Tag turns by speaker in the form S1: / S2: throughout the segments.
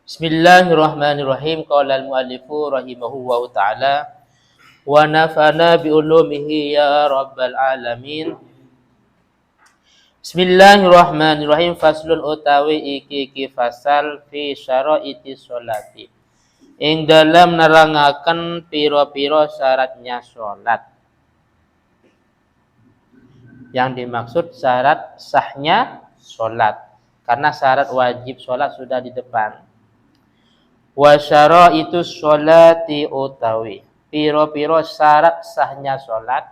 S1: Bismillahirrahmanirrahim. Qala al-muallifu rahimahullahu ta'ala wa nafa'ana bi ulumihi ya rabbal alamin. Bismillahirrahmanirrahim. Faslun utawi iki fasal fi syaraiti sholati. Ing dalam nerangaken pira-pira syaratnya salat. Yang dimaksud syarat sahnya salat. Karena syarat wajib salat sudah di depan. Wa syaraitu sholati utawi piro-piro syarat sahnya sholat.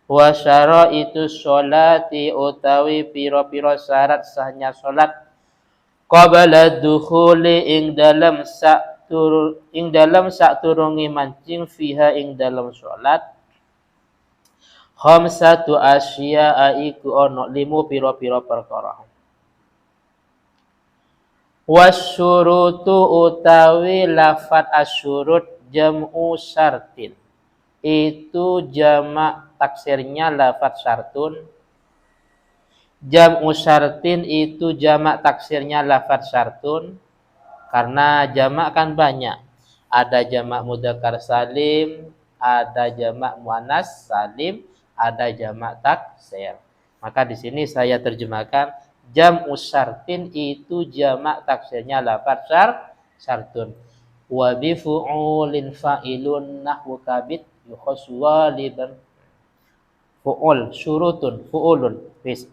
S1: Wa syaraitu sholati utawi piro-piro syarat sahnya sholat. Qabla dukhuli ing dalam saturungi mancing fiha ing dalam sholat. Khamsatu asya'a iku ono limu piro-piro perkara. Wasyurutu utawi lafad asyurut jam'u syartin. Itu jamak taksirnya lafad syartun. Jam'u syartin itu jamak taksirnya lafad syartun. Karena jamak kan banyak. Ada jamak mudzakkar salim, ada jamak muannas salim, ada jamak taksir. Maka di sini saya terjemahkan jam'u syartin itu jamak taksirnya lafaz syartun. Wa bi fu'ulin fa'ilun nahwu kabit yukhassu walidan. Fu'ul syurutun fu'ulun bis.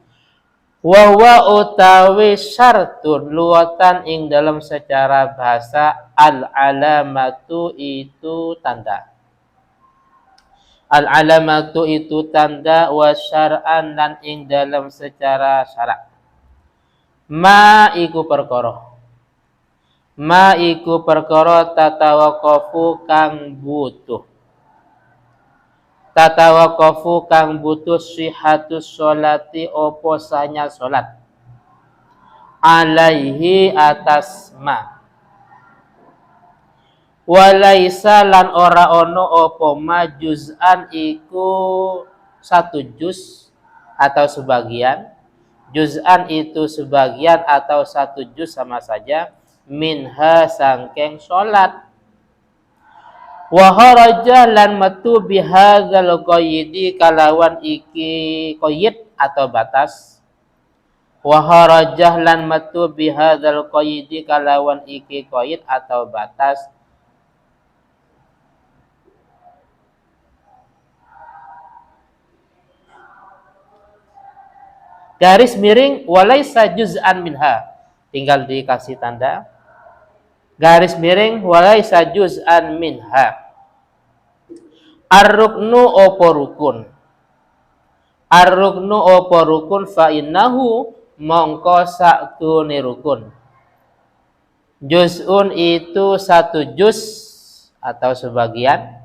S1: Wa utawi syartun luwatan ing dalam secara bahasa al-alamatu itu tanda. Al-alamatu itu tanda wa syar'an dan ing dalam secara syarak. Ma iku perkara tatawaqafu kang butuh sihatus sholati opo sahnya sholat alaihi atas ma walaisa lan ora ono opo ma juz'an iku satu juz atau sebagian. Juz'an itu sebagian atau satu juz sama saja. Minha sangkeng sholat. Wa kharaja lan metu bihadzal qayyidi kalawan iki qayyid atau batas. Wa kharaja lan metu bihadzal qayyidi kalawan iki qayyid atau batas. Garis miring walaisa juz'an minha. Tinggal dikasih tanda. Garis miring walaisa juz'an minha. Ar-ruknu opo rukun. Ar-ruknu opo rukun fa innahu mongko saktune rukun. Juz'un itu satu juz atau sebagian.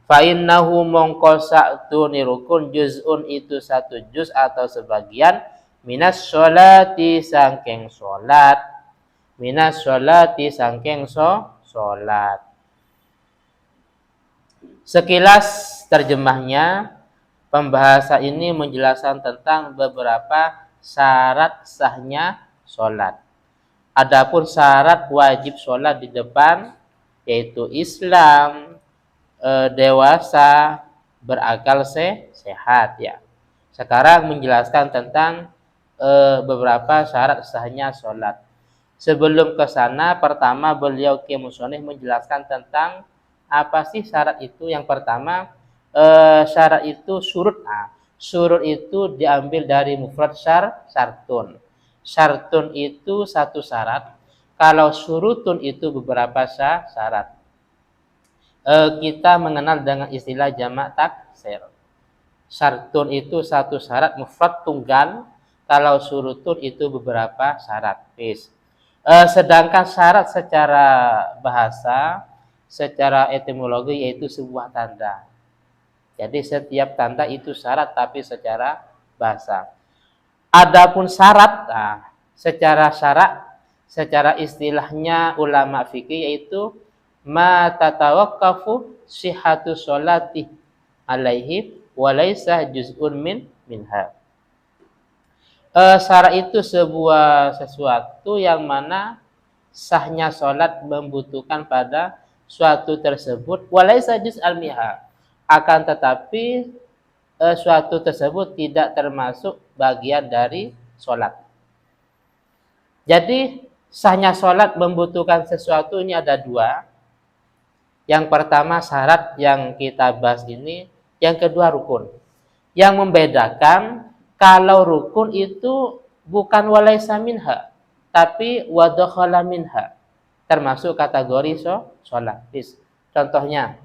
S1: Fa innahu mongko saktune rukun. Juz'un itu satu juz atau sebagian. Minas sholati sangkeng sholat. Minas sholati sangkeng sholat. Sekilas terjemahnya, pembahasa ini menjelaskan tentang beberapa syarat sahnya sholat. Adapun syarat wajib sholat di depan, yaitu Islam, dewasa, berakal sehat ya. Sekarang menjelaskan tentang beberapa syarat sahnya sholat. Sebelum ke sana, pertama beliau Musoneh menjelaskan tentang apa sih syarat itu. Yang pertama, syarat itu syurut. Syurut itu diambil dari mufrad syartun. Syartun itu satu syarat. Kalau syurutun itu beberapa syarat. Kita mengenal dengan istilah jamak taksir. Syartun itu satu syarat mufrad tunggal. Kalau syurutun itu beberapa syarat. Sedangkan syarat secara bahasa, secara etimologi yaitu sebuah tanda. Jadi setiap tanda itu syarat tapi secara bahasa. Adapun syarat, secara syarak, secara istilahnya ulama fikih yaitu ma tatawaqqafu sihhatu sholati alaihi walaysa juz'un minha. Syarat itu sesuatu yang mana sahnya sholat membutuhkan pada suatu tersebut, walaysa juz'an minha, akan tetapi suatu tersebut tidak termasuk bagian dari sholat. Jadi sahnya sholat membutuhkan sesuatu ini ada dua. Yang pertama syarat yang kita bahas ini, yang kedua rukun. Yang membedakan kalau rukun itu bukan walaysa minha, tapi wadakhala minha, termasuk kategori sholat. Contohnya,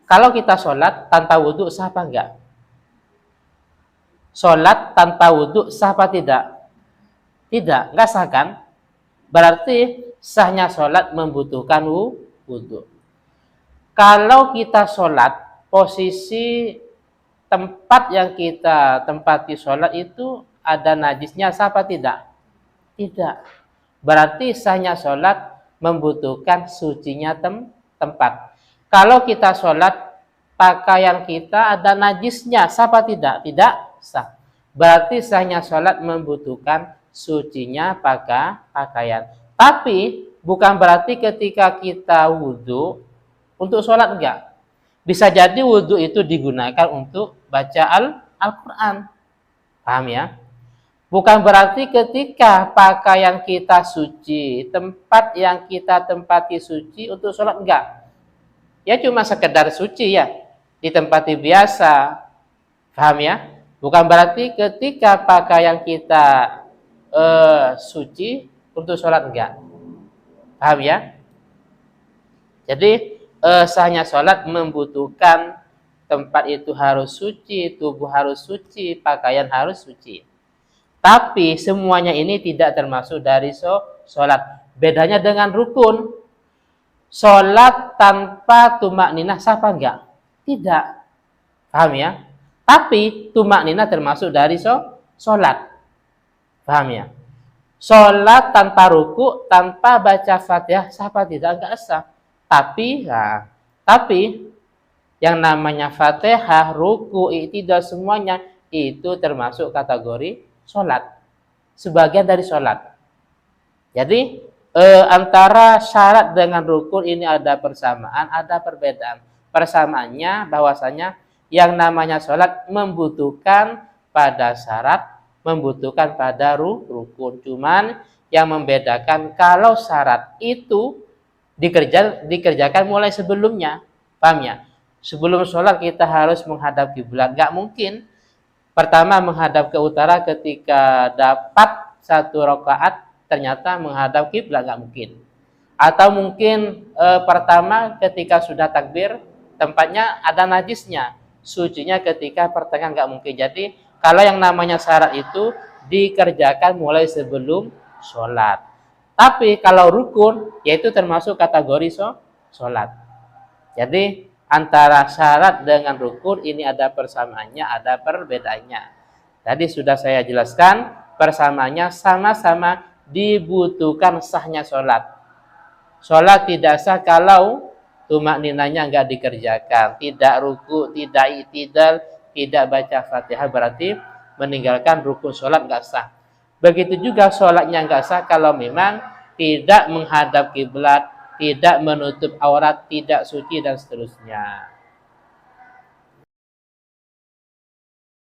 S1: kalau kita sholat tanpa wudhu sah apa enggak? Sholat tanpa wudhu sah apa tidak? Tidak, enggak sah kan? Berarti sahnya sholat membutuhkan wudhu. Kalau kita sholat, posisi tempat yang kita tempati sholat itu ada najisnya, sah apa tidak? Tidak. Berarti sahnya sholat membutuhkan sucinya tempat. Kalau kita sholat, pakaian kita ada najisnya, sah apa tidak? Tidak sah. Berarti sahnya sholat membutuhkan sucinya pakaian. Tapi bukan berarti ketika kita wudhu untuk sholat enggak. Bisa jadi wudhu itu digunakan untuk baca Al-Quran. Paham ya? Bukan berarti ketika pakaian kita suci, tempat yang kita tempati suci untuk sholat enggak. Ya cuma sekedar suci ya, ditempati biasa. Paham ya? Bukan berarti ketika pakaian kita suci untuk sholat enggak. Paham ya? Jadi sahnya sholat membutuhkan tempat itu harus suci, tubuh harus suci, pakaian harus suci. Tapi semuanya ini tidak termasuk dari sholat. Bedanya dengan rukun. Sholat tanpa tumak ninah sah apa enggak? Tidak. Paham ya? Tapi tumak ninah termasuk dari sholat. Paham ya? Sholat tanpa ruku, tanpa baca Fatihah, sah apa tidak? Enggak sah. Tapi yang namanya Fatihah, ruku, i'tidal semuanya itu termasuk kategori sholat. Sebagian dari sholat. Jadi antara syarat dengan rukun ini ada persamaan, ada perbedaan. Persamaannya bahwasanya yang namanya sholat membutuhkan pada syarat, membutuhkan pada rukun. Cuman yang membedakan kalau syarat itu dikerjakan mulai sebelumnya. Paham ya? Sebelum sholat kita harus menghadap kiblat. Gak mungkin. Pertama menghadap ke utara ketika dapat satu rakaat ternyata menghadap kiblat, gak mungkin. Atau mungkin pertama ketika sudah takbir tempatnya ada najisnya. Sucinya ketika pertengahan, gak mungkin. Jadi kalau yang namanya syarat itu dikerjakan mulai sebelum sholat. Tapi kalau rukun, yaitu termasuk kategori sholat. Jadi antara syarat dengan rukun ini ada persamaannya, ada perbedaannya. Tadi sudah saya jelaskan, persamaannya sama-sama dibutuhkan sahnya sholat. Sholat tidak sah kalau tumak ninanya enggak dikerjakan, tidak ruku, tidak i'tidal, tidak baca Fatihah, berarti meninggalkan rukun sholat enggak sah. Begitu juga sholatnya enggak sah kalau memang tidak menghadap kiblat, tidak menutup aurat, tidak suci dan seterusnya.